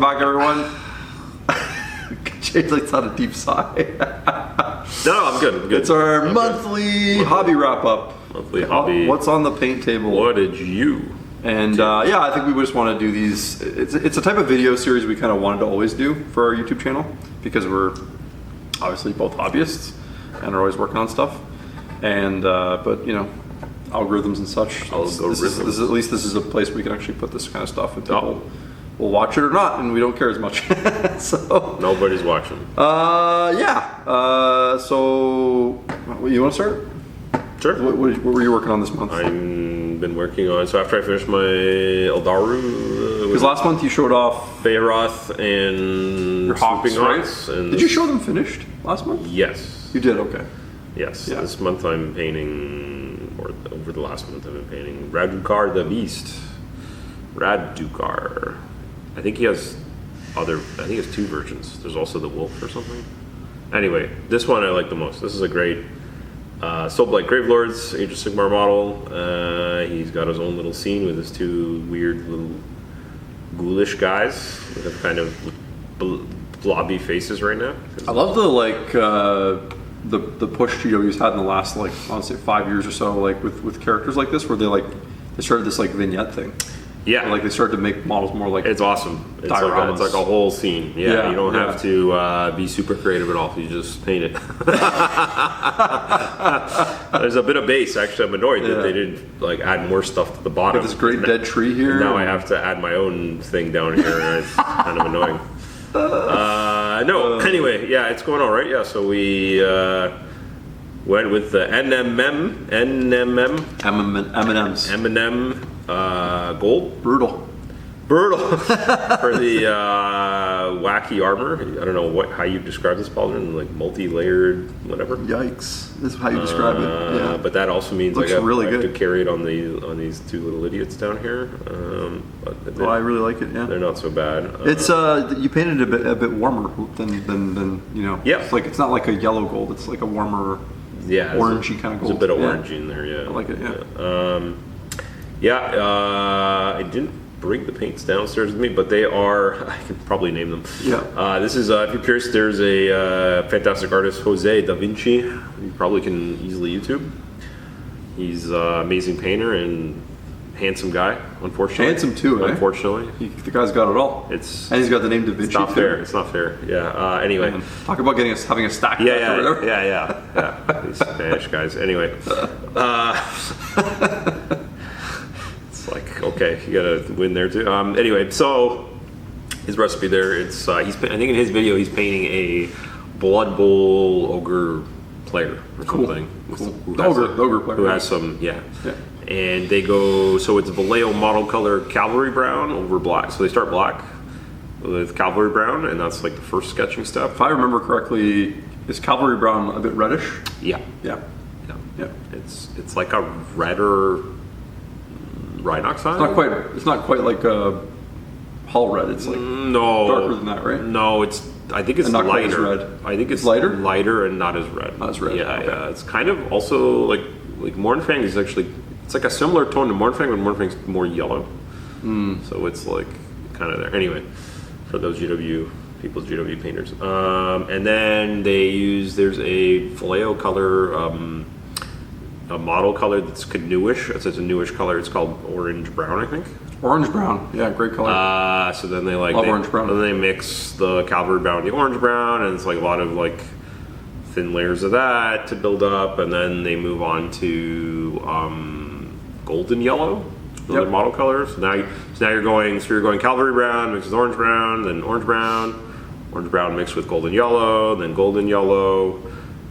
back, everyone. Jade's like not a deep sigh. No, I'm good. I'm good. It's our monthly hobby wrap up. Monthly hobby. What's on the paint table? What did you? And yeah, I think we just want to do these. It's a type of video series we kind of wanted to always do for our YouTube channel because we're obviously both hobbyists and are always working on stuff. And but you know, algorithms and such. At least this is a place we can actually put this kind of stuff, and people will watch it or not, and we don't care as much. So nobody's watching. Yeah. So you want to start? Sure. What were you working on this month? I've been working on, so after I finished my Eldaru, because last month you showed off Beheroth and your Hawks, Hawks, right? and did you show them finished last month? Yes. You did, okay. Yes. Yeah. This month I'm painting, or over the last month I've been painting Radukar the Beast. Radukar. I think he has he has two versions. There's also the wolf or something. Anyway, this one I like the most. This is a great Soulblight Gravelords Age of Sigmar model. He's got his own little scene with his two weird little ghoulish guys with have kind of blobby faces right now. I love the push GW's had in the last, like, honestly 5 years or so, like with characters like this, where they started this like vignette thing. Yeah, like they started to make models more like it's awesome. It's dioramas. like a whole scene. Yeah, you don't have to be super creative at all. You just paint it. There's a bit of base. Actually, I'm annoyed that they didn't like add more stuff to the bottom. Got this great dead tree here. And now I have to add my own thing down here, and it's kind of annoying. Anyway, yeah, it's going all right. Yeah, so we went with the M&M gold. Brutal For the wacky armor. I don't know how you describe this, Baldwin, like multi-layered whatever. Yikes, this is how you describe it. Yeah, but that also means looks really good. I have to carry it on these two little idiots down here. But I really like it. Yeah, they're not so bad. It's you painted it a bit warmer than you know. Yeah, it's not like a yellow gold. It's like a warmer, orangey kind of gold. There's a bit of orangey in there. Yeah, I like it. Yeah. I didn't bring the paints downstairs with me, but they are, I can probably name them. Yeah. This is, if you're curious, there's a fantastic artist, Jose Da Vinci. You probably can easily YouTube. He's an amazing painter and handsome guy, unfortunately. Handsome too, unfortunately. The guy's got it all. And he's got the name Da Vinci. It's not fair. It's not fair. Yeah. Anyway. Man, talk about having a stack. Yeah. These Spanish guys. Anyway. Like, okay, you gotta win there too. Anyway, so his recipe there, it's I think in his video he's painting a Blood Bowl ogre player or something. Cool. Ogre player. Who has some, and they go, so it's Vallejo model color cavalry brown over black. So they start black with cavalry brown, and that's like the first sketching step. If I remember correctly, is cavalry brown a bit reddish? Yeah. It's like a redder Rhinox side? It's not quite like a hull red. It's like darker than that, right? No, I think it's not lighter. Quite as red. I think it's lighter and not as red. Not as red. Yeah, okay. Yeah. It's kind of also like Mornfang is actually, it's like a similar tone to Mornfang, but Mornfang's more yellow. So it's like kind of there. Anyway, for those people's GW painters. And then there's a Vallejo color, a model color that's newish. It's a newish color. It's called orange brown, I think. Orange brown, yeah, great color. So then love orange brown. Then they mix the cavalry brown with the orange brown, and it's like a lot of like thin layers of that to build up, and then they move on to golden yellow, another model color. So now you're going cavalry brown mixed with orange brown, then orange brown mixed with golden yellow, then golden yellow.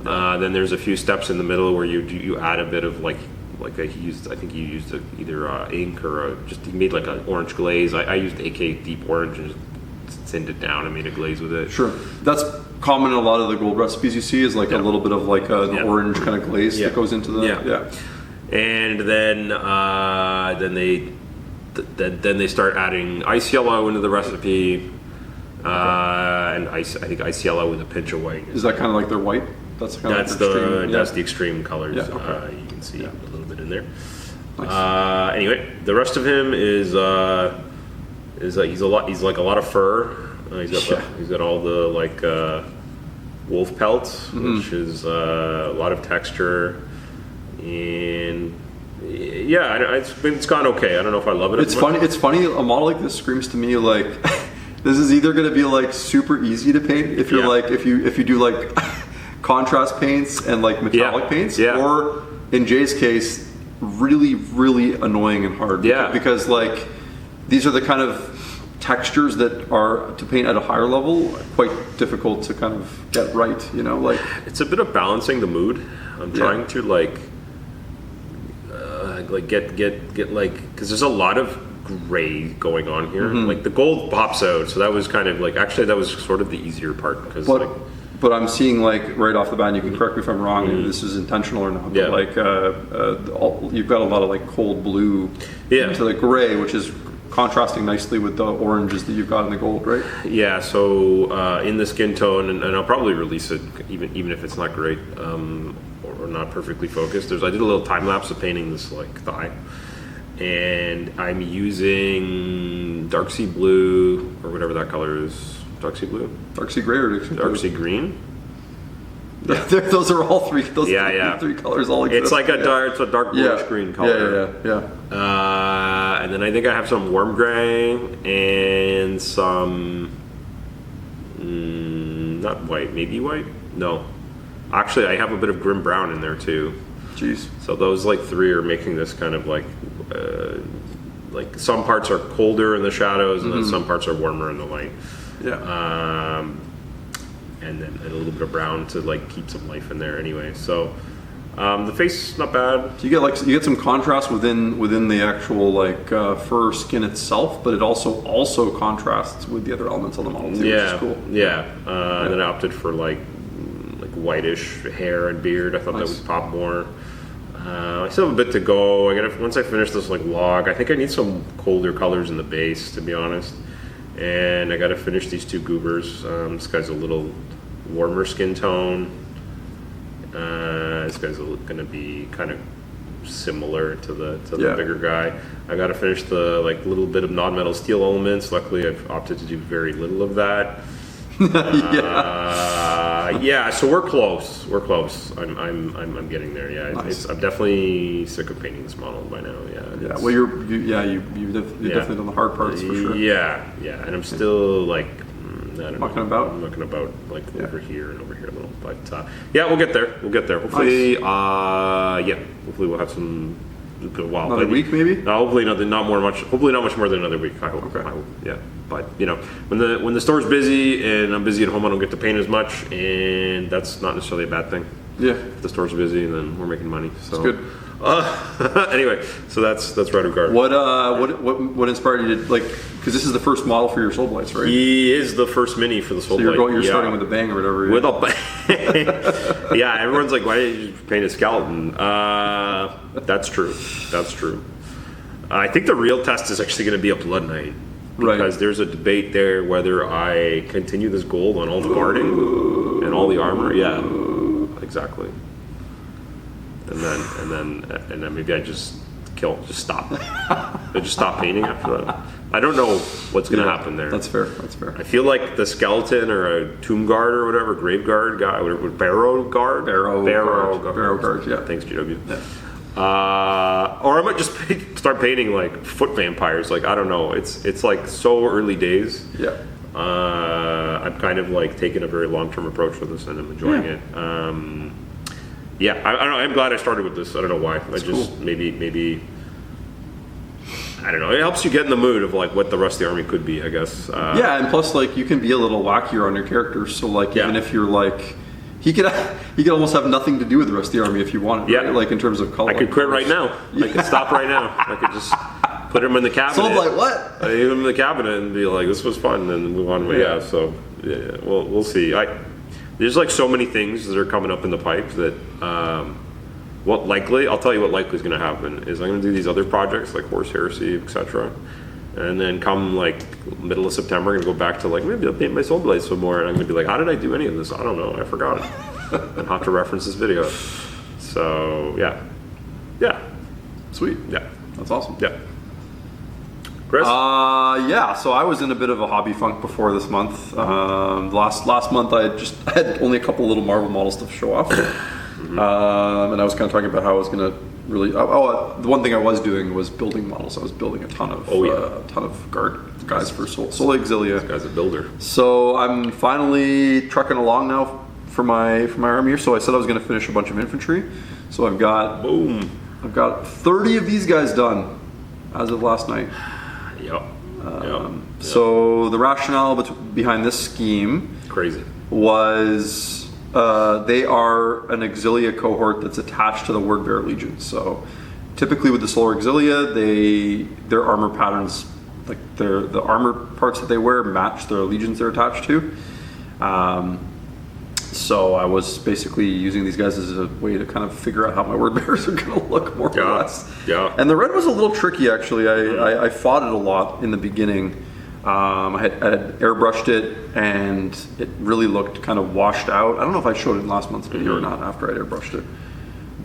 Then there's a few steps in the middle where you add a bit of I think you used either ink or he made like an orange glaze. I used AK deep orange and just thinned it down and made a glaze with it. Sure, that's common in a lot of the gold recipes you see is like a little bit of like the orange kind of glaze that goes into the And then they start adding ice yellow into the recipe. And I think ice yellow with a pinch of white. Is that kind of like their white? That's the extreme colors. Yeah, okay. You can see a little bit in there. Nice. Anyway, the rest of him is is he's like a lot of fur. He's got all the like wolf pelts, which is a lot of texture, and yeah, it's gone okay. I don't know if I love it. It's funny. It's funny. A model like this screams to me like this is either going to be like super easy to paint if you're like if you do like contrast paints and like metallic paints, or in Jay's case, really really annoying and hard. Because like these are the kind of textures that are to paint at a higher level quite difficult to kind of get right. You know, like it's a bit of balancing the mood. I'm trying to like get like because there's a lot of gray going on here. Like the gold pops out, so that was kind of like actually that was sort of the easier part because but I'm seeing like right off the bat, and you can correct me if I'm wrong, if this is intentional or not. But like you've got a lot of like cold blue into the gray, which is contrasting nicely with the oranges that you've got in the gold, right? Yeah. So in the skin tone, and I'll probably release it even if it's not great or not perfectly focused. I did a little time lapse of painting this like thigh. And I'm using dark sea blue or whatever that color is. Dark sea blue, dark sea gray, or dark sea green. Yeah. Those are all three. Those three colors all exist. It's like it's a dark bluish green color. And then I think I have some warm gray and some not white, maybe white. No, actually I have a bit of grim brown in there too. Jeez. So those like three are making this kind of like some parts are colder in the shadows and then some parts are warmer in the light. And then a little bit of brown to like keep some life in there anyway. So the face not bad. So you get some contrast within the actual like fur skin itself, but it also contrasts with the other elements on the model too, which is cool. And then I opted for like whitish hair and beard. I thought that would pop more. I still have a bit to go. Once I finish this like log, I think I need some colder colors in the base, to be honest. And I got to finish these two goobers. This guy's a little warmer skin tone. This guy's going to be kind of similar to the bigger guy. I got to finish the like little bit of non-metal steel elements. Luckily, I've opted to do very little of that. So we're close. I'm getting there. I'm definitely sick of painting this model by now. Well, you've definitely done the hard parts for sure. And I'm still like mucking about like over here and over here a little, but we'll get there. Hopefully, hopefully we'll have some. Another week, maybe. Hopefully not much more than another week. I hope. But when the store's busy and I'm busy at home, I don't get to paint as much, and that's not necessarily a bad thing. If the store's busy, then we're making money. So it's good. Anyway, so that's Radukar. What inspired you to like? Because this is the first model for your Soul Blights, right? He is the first mini for the Soul Blight. You're starting with a bang or whatever. With a bang. Everyone's like, why did you paint a skeleton? That's true. I think the real test is actually going to be a Blood Knight. Because there's a debate there whether I continue this gold on all the guarding and all the armor. Yeah, exactly. And then maybe I just stop. I just stop painting after that. I don't know what's going to happen there. That's fair. I feel like the skeleton or a tomb guard or whatever, grave guard guy, whatever, barrow guard. Yeah. Thanks, GW. Yeah. Or I might just start painting like foot vampires. Like I don't know. It's like so early days. I'm kind of like taking a very long-term approach with this, and I'm enjoying it. I don't know. I'm glad I started with this. I don't know why. Maybe. I don't know. It helps you get in the mood of like what the rest of the army could be, I guess. And plus, like you can be a little wackier on your characters. So like even if you're like. He could almost have nothing to do with the rest of the army if you wanted. Right? Like in terms of color. I could quit right now. I could stop right now. I could just put him in the cabinet. So I'm like, what? I leave him in the cabinet and be like, this was fun, and move on. Well, we'll see. There's like so many things that are coming up in the pipe that I'll tell you what likely is going to happen is I'm going to do these other projects like Horse Heresy, etc. And then come like middle of September, I'm going to go back to like maybe I'll paint my Soul Blades some more, and I'm going to be like, how did I do any of this? I don't know, I forgot it. And have to reference this video. So yeah, sweet, yeah, that's awesome. Yeah. Chris? Yeah, so I was in a bit of a hobby funk before this month. Last month I had only a couple little Marvel models to show off. And I was kind of talking about how I was going to really... the one thing I was doing was building models. I was building a ton of guard guys for Auxilia. This guy's a builder. So I'm finally trucking along now for my army here. So I said I was going to finish a bunch of infantry. So I've got... Boom. I've got 30 of these guys done as of last night. Yep. So the rationale behind this scheme Crazy. was they are an Auxilia cohort that's attached to the Word Bearer Legion. So typically with the Solar Auxilia, their armor patterns, like the armor parts that they wear, match their legions they're attached to. So I was basically using these guys as a way to kind of figure out how my word bearers are going to look more or less. Yeah. And the red was a little tricky actually. I fought it a lot in the beginning. I had airbrushed it and it really looked kind of washed out. I don't know if I showed it in last month's video or not after I airbrushed it.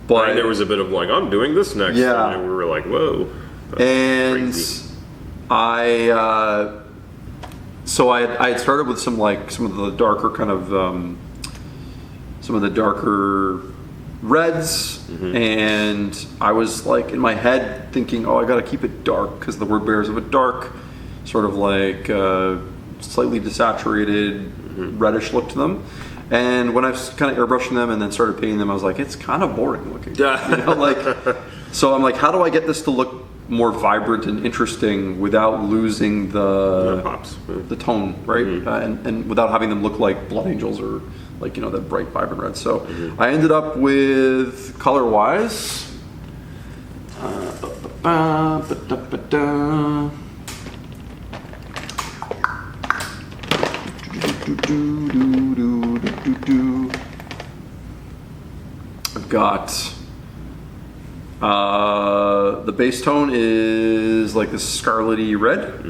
But there was a bit of like, I'm doing this next. Yeah. And we were like, whoa. And crazy. I had started with some of the darker kind of some of the darker reds, and I was like in my head thinking, oh, I got to keep it dark because the word bearers have a dark, sort of like slightly desaturated reddish look to them. And when I was kind of airbrushing them and then started painting them, I was like, it's kind of boring looking. So I'm like, how do I get this to look more vibrant and interesting without losing the tone, right? And without having them look like blood angels or like, that bright vibrant red. So I ended up with color wise I've got the base tone is like this scarlety red.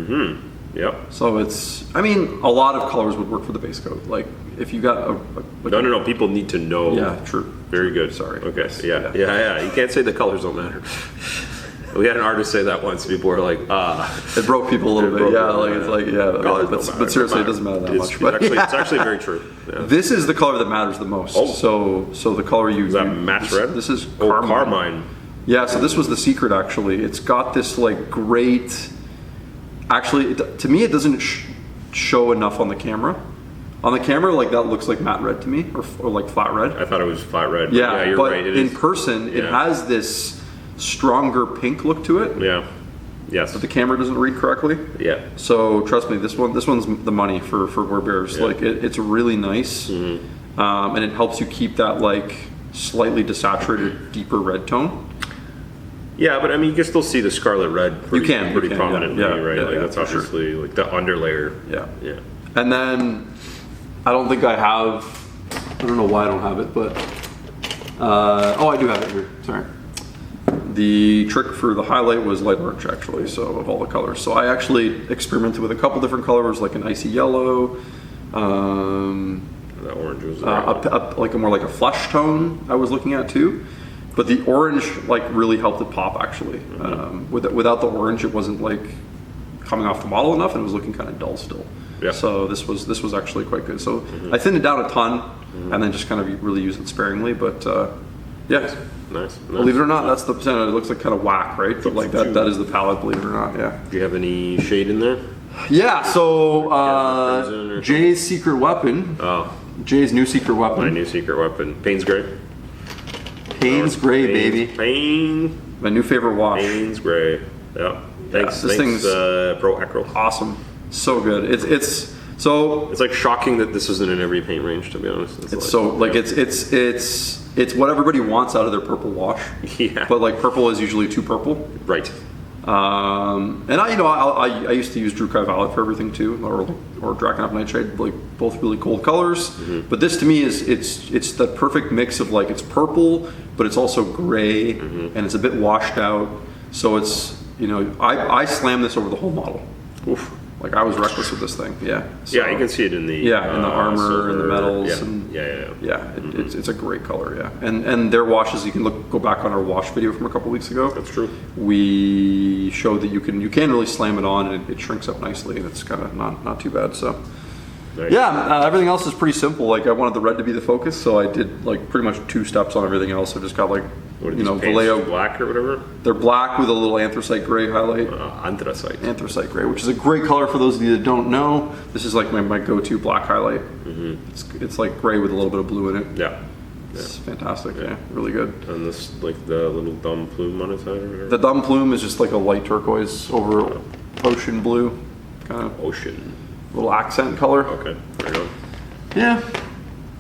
Yep. So a lot of colors would work for the base coat. Like if you got No. People need to know. Yeah, true. Very good. Sorry. Okay. Yeah. You can't say the colors don't matter. We had an artist say that once. People were like, It broke people a little bit. Yeah, Colors but seriously, it doesn't matter that much. But it's actually very true. Yeah. This is the color that matters the most. So the color you... Is that match red? This is carmine. Yeah, so this was the secret actually. It's got this like great... Actually, to me, it doesn't show enough on the camera. On the camera, like that looks like matte red to me, or like flat red. I thought it was flat red. Yeah, you're but right. in person, it has this stronger pink look to it. Yeah. Yes. But the camera doesn't read correctly. Yeah. So trust me, this one's the money for word bearers. Yeah. Like it's really nice, and it helps you keep that like slightly desaturated, deeper red tone. Yeah, but I mean, you can still see the scarlet red pretty prominently, right? Yeah, that's obviously like the underlayer. Yeah. And then I don't think I have. I don't know why I don't have it, but I do have it here. Sorry. The trick for the highlight was light orange, actually. So of all the colors, so I actually experimented with a couple different colors, like an icy yellow. That orange was like a flesh tone. I was looking at too. But the orange like really helped it pop actually. Without the orange, it wasn't like coming off the model enough, and it was looking kind of dull still. Yeah. So this was actually quite good. So I thinned it down a ton, and then just kind of really used it sparingly. But yeah, nice. Believe it or not, that's the percent. It looks like kind of whack, right? But like that is the palette. Believe it or not, yeah. Do you have any shade in there? Yeah. So Jay's secret weapon. Oh. Jay's new secret weapon. My new secret weapon. Payne's Gray. Payne's Gray, baby. Payne. My new favorite wash. Payne's Gray. Yeah. Thanks, thing's Pro Acro. Awesome. So good. It's like shocking that this isn't in every paint range, to be honest. It's what everybody wants out of their purple wash. Yeah. But like purple is usually too purple. Right. And I used to use Drukai Violet for everything too, or Drakenhof Nightshade, like both really cold colors. But this to me is it's the perfect mix of like it's purple, but it's also gray, and it's a bit washed out. So it's I slam this over the whole model. Oof. Like I was reckless with this thing. Yeah. So, Yeah, you can see it in the in the armor silver, and the metals. Yeah, And, yeah. it's a great color. Yeah, and their washes, you can go back on our wash video from a couple weeks ago. That's true. We showed that you can really slam it on and it shrinks up nicely, and it's kind of not too bad. So. Nice. Yeah, everything else is pretty simple. Like I wanted the red to be the focus, so I did like pretty much 2 steps on everything else. I just got like What are these paints, Vallejo black or whatever? They're black with a little anthracite gray highlight. Anthracite. Anthracite gray, which is a great color for those of you that don't know. This is like my go-to black highlight. It's like gray with a little bit of blue in it. Yeah. It's fantastic. Yeah, really good. And this, like the little dumb plume on its side or whatever? The dumb plume is just like a light turquoise over ocean blue, kind of Ocean. little accent color. Okay, there you go. Yeah.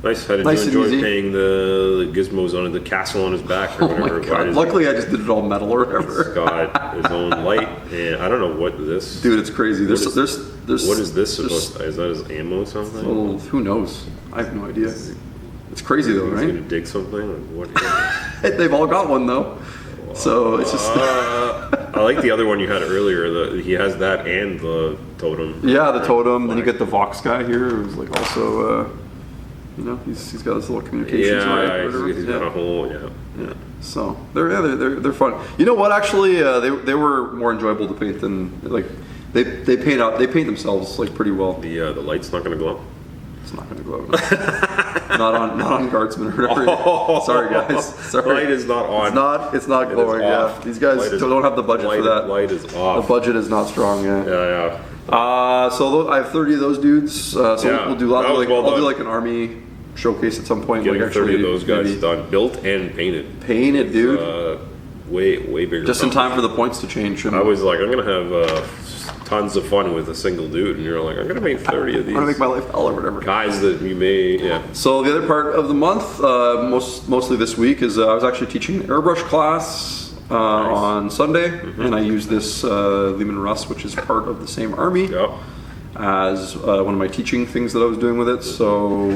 Nice. How did Nice you and enjoy easy. painting the gizmos on it, the castle on his back or Oh whatever? my god. Luckily, I just did it all metal or It's whatever. got his own light, and I don't know what this. Dude, it's crazy. There's What there's What is this there's supposed to, is that his ammo or something? little, who knows? I have no idea. It's crazy though, He's right? gonna dig something? Like, what? They've all got one though. So it's just I like the other one you had earlier. He has that and the totem. yeah, the totem. Then you get the Vox guy here, who's like also, he's got this little communications Yeah, right. he's got a whole, Yeah. So they're fun. You know what? Actually, they were more enjoyable to paint than like they paint themselves like pretty well. The light's not gonna glow. It's not going to glow. not on guardsmen or whatever. Sorry guys. Sorry. Light is not on. It's not glowing. off. Yeah. These guys Light is- don't have the budget for that. Light is off. The budget is not strong. Yeah. Yeah. So I have 30 of those dudes. So Yeah. we'll do lots That of was like well I'll do done. like an army showcase at some point. Getting like 30 of those guys maybe done, built and painted. painted, dude. Way bigger. Just in problem. time for the points to change. And I was like, I'm gonna have tons of fun with a single dude, and you're like, I'm gonna make 30 of these I'm gonna make my life hell or whatever. guys that you may, yeah. So the other part of the month, mostly this week, is I was actually teaching an airbrush class on Sunday, and I used this Leman Russ, which is part of the same army, Yep. as one of my teaching things that I was doing with it. So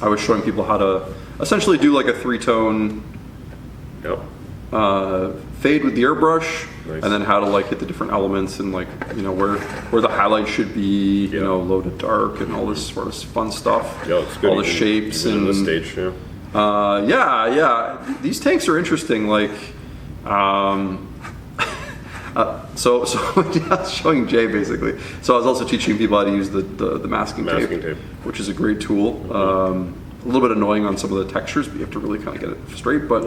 I was showing people how to essentially do like a 3-tone Yep. fade with the airbrush, Nice. and then how to like hit the different elements and like where the highlight should be, Yeah. low to dark and all this sort of fun stuff. Yeah, it's good. All the even- shapes even and in this stage, yeah. yeah. These tanks are interesting. Like, so I was showing Jay basically. So I was also teaching people how to use the masking Masking tape. which is a great tool. A little bit annoying on some of the textures, but you have to really kind of get it straight. But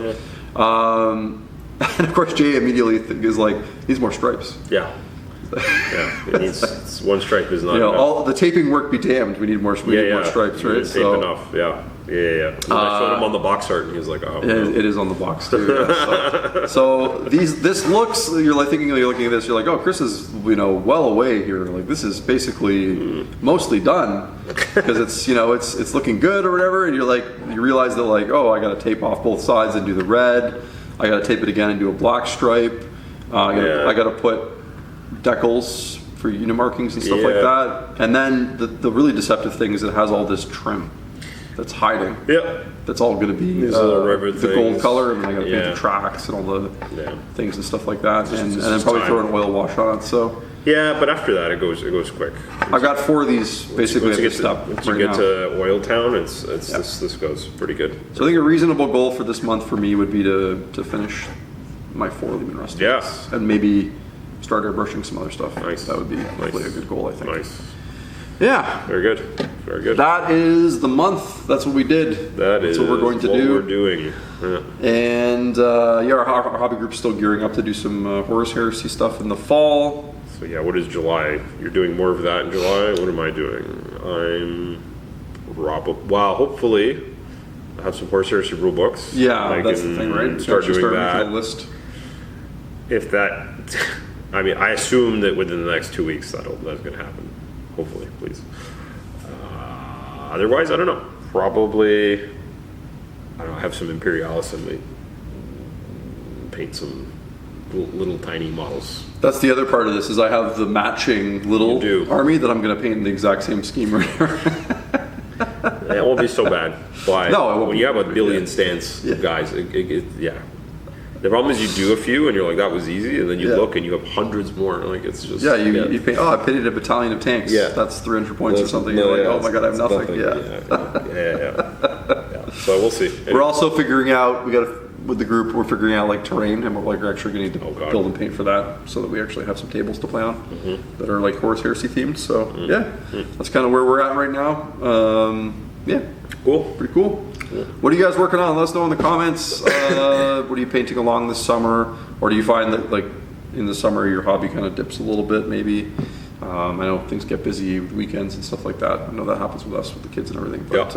and of course Jay immediately is like, needs more stripes. Yeah. Yeah. It needs, it's one stripe is not enough. All the taping work be damned. We need more stripes, You right? didn't tape enough. Yeah. And I showed him on the box art, and he was like, "Oh, Yeah, it is on the box too. Yeah. So this looks. You're like thinking. You're looking at this. You're like, oh, Chris is well away here. Like this is basically mostly done because it's looking good or whatever. And you realize that like, oh, I got to tape off both sides and do the red. I got to tape it again and do a black stripe. I got to put decals for unit markings and stuff like that. And then the really deceptive thing is it has all this trim that's hiding. yeah." That's all going to be These little ribbon the gold things. color, and I got to paint Yeah. the tracks and all the Yeah. things and stuff like that, and it's then just probably time. throw an oil wash on it. So Yeah, but after that, it goes quick. I've got 4 of these basically Once at you this get step once you right get now. to Oil Town, this goes pretty good. So I think a reasonable goal for this month for me would be to finish my 4 Leman Russ Yeah. tanks, and maybe start airbrushing some other stuff. Nice. That would be hopefully a good goal, I think. Nice. Yeah. Very good. Very good. That is the month. That's what we did. That's what we're going to do. We're doing. Yeah. And our hobby group's still gearing up to do some Horus Heresy stuff in the fall. So yeah, what is July? You're doing more of that in July. What am I doing? Hopefully, I have some Horus Heresy rule books. Yeah, I that's can the thing, right? Start Actually doing making that. a list. If that, I mean, I assume that within the next 2 weeks that's going to happen. Hopefully, please. Otherwise, I don't know. Probably, I don't know. I have some Imperialis and we paint some little tiny models. That's the other part of this is I have the matching little You do. army that I'm going to paint in the exact same scheme right here. It won't be so bad. But No, it won't when be you have a bad, billion yeah. stance Yeah. guys, yeah. The problem is you do a few and you're like, that was easy, and then you Yeah. look and you have hundreds more. Like it's just You paint. Oh, I painted a battalion of tanks. Yeah. That's 300 points or something. No, You're like, yeah, oh my god, I have it's nothing. Yeah. So we'll see. We're also figuring out. With the group, we're figuring out like terrain, and we're actually going to need to build and paint for that, so that we actually have some tables to play on that are like Horus Heresy themed. So that's kind of where we're at right now. Cool. Pretty cool. What are you guys working on? Let us know in the comments. What are you painting along this summer, or do you find that like in the summer your hobby kind of dips a little bit? Maybe I know things get busy with weekends and stuff like that. I know that happens with us with the kids and everything. But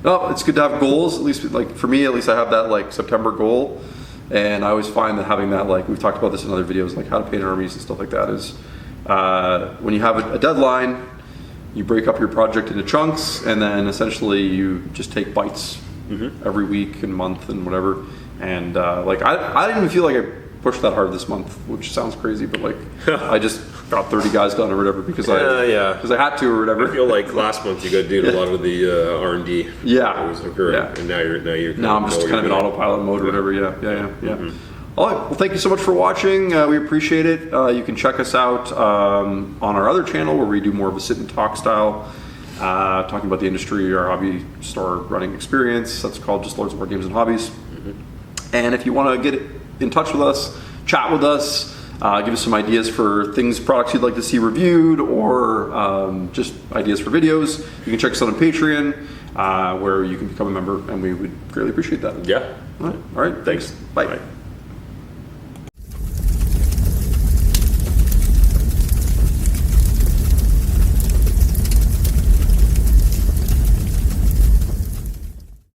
no, it's good to have goals. At least like for me, at least I have that like September goal, and I always find that having that, like we've talked about this in other videos, like how to paint armies and stuff like that, is when you have a deadline. You break up your project into chunks, and then essentially you just take bites every week and month and whatever. And like I didn't even feel like I pushed that hard this month, which sounds crazy, but like I just got 30 guys done or whatever because I had to or whatever. I feel like last month you got to do a lot of the R&D. Yeah. Was occurring, and now I'm just kind of in autopilot mode or whatever. Yeah. All right. Well, thank you so much for watching. We appreciate it. You can check us out on our other channel where we do more of a sit and talk style, talking about the industry, our hobby store running experience. That's called just Lords of War Games and Hobbies. And if you want to get in touch with us, chat with us, give us some ideas for products you'd like to see reviewed, or just ideas for videos, you can check us out on Patreon, where you can become a member, and we would greatly appreciate that. Yeah. All right. Thanks. Bye.